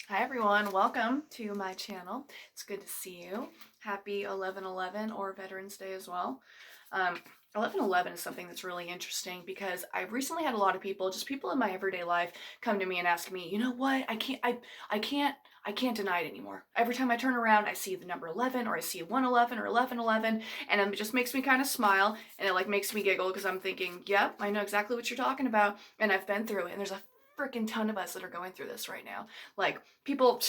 Hi everyone, welcome to my channel. It's good to see you. Happy 11/11 or Veterans Day as well. Um, 11/11 is something that's really interesting because I've recently had a lot of people, just people in my everyday life, come to me and ask me, you know what, I can't deny it anymore. Every time I turn around, I see the number 11 or I see 111 or 11/11, and it just makes me kind of smile and it like makes me giggle because I'm thinking, yep, I know exactly what you're talking about and I've been through it, and there's a freaking ton of us that are going through this right now. Like, people,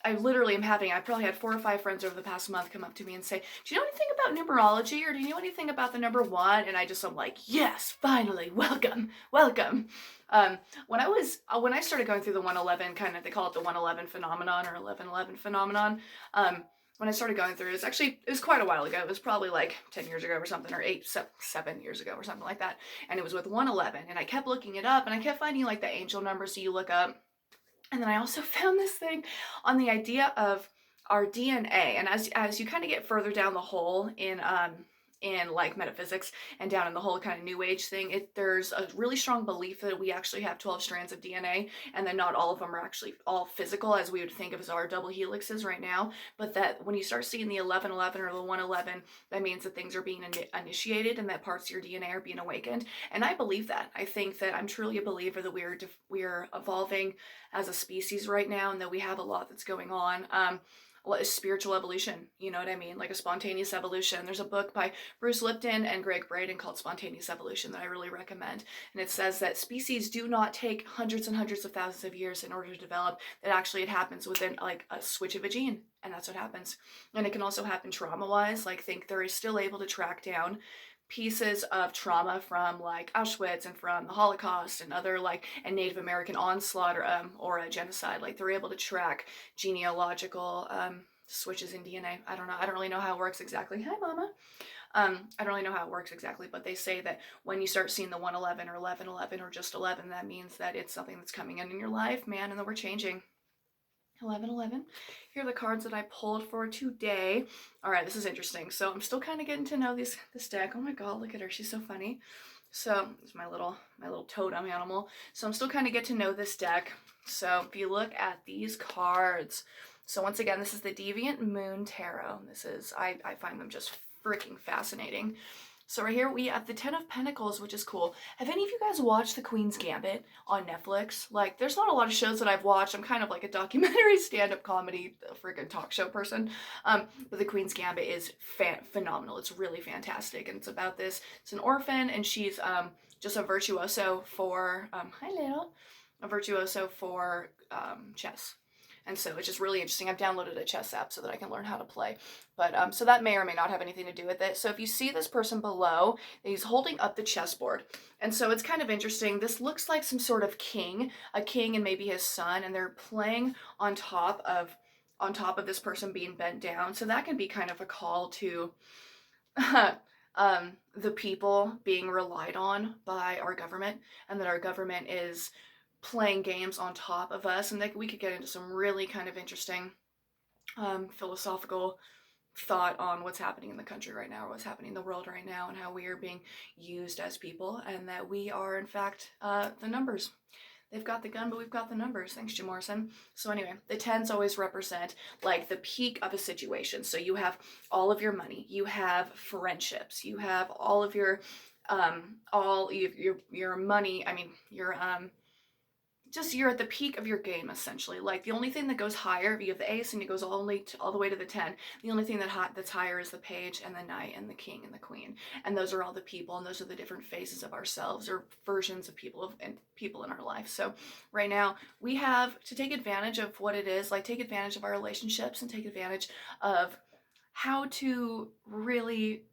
I literally am having, I probably had 4 or 5 friends over the past month come up to me and say, do you know anything about numerology, or do you know anything about the number one? And I'm like, yes, finally, welcome, welcome. Um, when I started going through the 111, kind of, they call it the 111 phenomenon or 11/11 phenomenon. Um, when I started going through it was quite a while ago. It was probably like 10 years ago or something, or 7 years ago or something like that. And it was with 111. And I kept looking it up and I kept finding like the angel numbers. So you look up, and then I also found this thing on the idea of our DNA. And as you kind of get further down the hole in like metaphysics and down in the whole kind of new age thing, there's a really strong belief that we actually have 12 strands of DNA, and then not all of them are actually all physical as we would think of as our double helixes right now, but that when you start seeing the 11/11 or the 111, that means that things are being initiated and that parts of your DNA are being awakened. And I believe that. I think that I'm truly a believer that we're evolving as a species right now, and that we have a lot that's going on. Spiritual evolution, you know what I mean? Like a spontaneous evolution. There's a book by Bruce Lipton and Greg Braden called Spontaneous Evolution that I really recommend. And it says that species do not take hundreds and hundreds of thousands of years in order to develop, that actually it happens within like a switch of a gene. And that's what happens. And it can also happen trauma wise. Like, think they're still able to track down pieces of trauma from like Auschwitz and from the Holocaust and other like and Native American onslaught or a genocide. Like, they're able to track genealogical switches in DNA. I don't know. I don't really know how it works exactly. Hi, Mama. I don't really know how it works exactly, but they say that when you start seeing the 111 or 11/11 or just 11, that means that it's something that's coming in your life, man, and that we're changing. 11/11. Here are the cards that I pulled for today. All right, this is interesting. So I'm still kind of getting to know this deck. Oh my god, look at her. She's so funny. So it's my little totem animal. So I'm still kind of get to know this deck. So if you look at these cards, so once again, this is the Deviant Moon Tarot. I find them just freaking fascinating. So right here we have the Ten of Pentacles, which is cool. Have any of you guys watched The Queen's Gambit on Netflix? Like, there's not a lot of shows that I've watched. I'm kind of like a documentary stand-up comedy freaking talk show person. But The Queen's Gambit is phenomenal. It's really fantastic. And it's about this, it's an orphan, and she's just a virtuoso for, hi Lil, a virtuoso for chess. And so it's just really interesting. I've downloaded a chess app so that I can learn how to play. But so that may or may not have anything to do with it. So if you see this person below, he's holding up the chessboard. And so it's kind of interesting. This looks like some sort of king, a king and maybe his son, and they're playing on top of this person being bent down. So that can be kind of a call to the people being relied on by our government, and that our government is playing games on top of us, and that we could get into some really kind of interesting philosophical thought on what's happening in the country right now, or what's happening in the world right now, and how we are being used as people, and that we are in fact the numbers. They've got the gun, but we've got the numbers. Thanks, Jim Morrison. So anyway, the tens always represent like the peak of a situation. So you have all of your money, you have friendships, you have all of your money. I mean, you're at the peak of your game, essentially. Like, the only thing that goes higher, you have the ace and it goes all the way to the 10. The only thing that's higher is the page and the knight and the king and the queen. And those are all the people, and those are the different phases of ourselves, or versions of people in our life. So right now we have to take advantage of what it is, like take advantage of our relationships and take advantage of how to really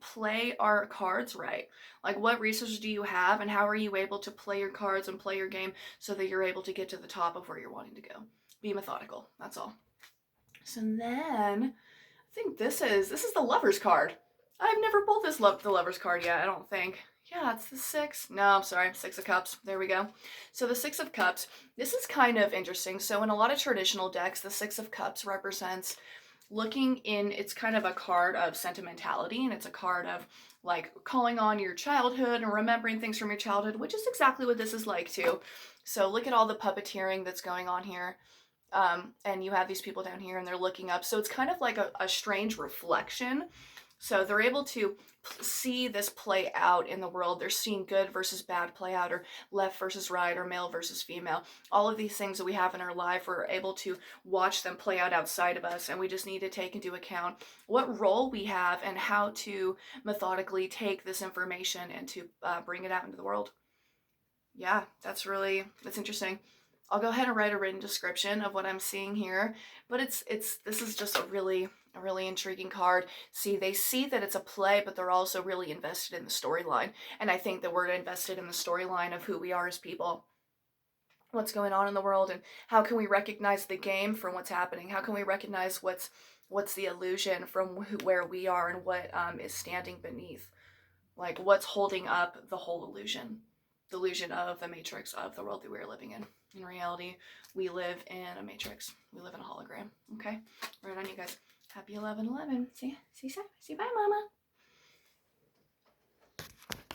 play our cards right. Like, what resources do you have, and how are you able to play your cards and play your game so that you're able to get to the top of where you're wanting to go. Be methodical. That's all. So then I think this is the Lover's card. I've never pulled the Lover's card yet, I don't think. Yeah, it's the six. No, I'm sorry, Six of Cups. There we go. So the Six of Cups, this is kind of interesting. So in a lot of traditional decks, the Six of Cups represents it's kind of a card of sentimentality, and it's a card of like calling on your childhood and remembering things from your childhood, which is exactly what this is like too. So look at all the puppeteering that's going on here. And you have these people down here and they're looking up. So it's kind of like a strange reflection. So they're able to see this play out in the world. They're seeing good versus bad play out, or left versus right, or male versus female. All of these things that we have in our life, we're able to watch them play out outside of us, and we just need to take into account what role we have and how to methodically take this information and to bring it out into the world. Yeah, that's interesting. I'll go ahead and write a written description of what I'm seeing here, but this is just a really intriguing card. See, they see that it's a play, but they're also really invested in the storyline. And I think that we're invested in the storyline of who we are as people, what's going on in the world, and how can we recognize the game from what's happening? How can we recognize what's the illusion from where we are, and what is standing beneath? Like, what's holding up the whole illusion? The illusion of the matrix of the world that we're living in. In reality, we live in a matrix. We live in a hologram. Okay? Right on, you guys. Happy 11/11. See you bye, Mama.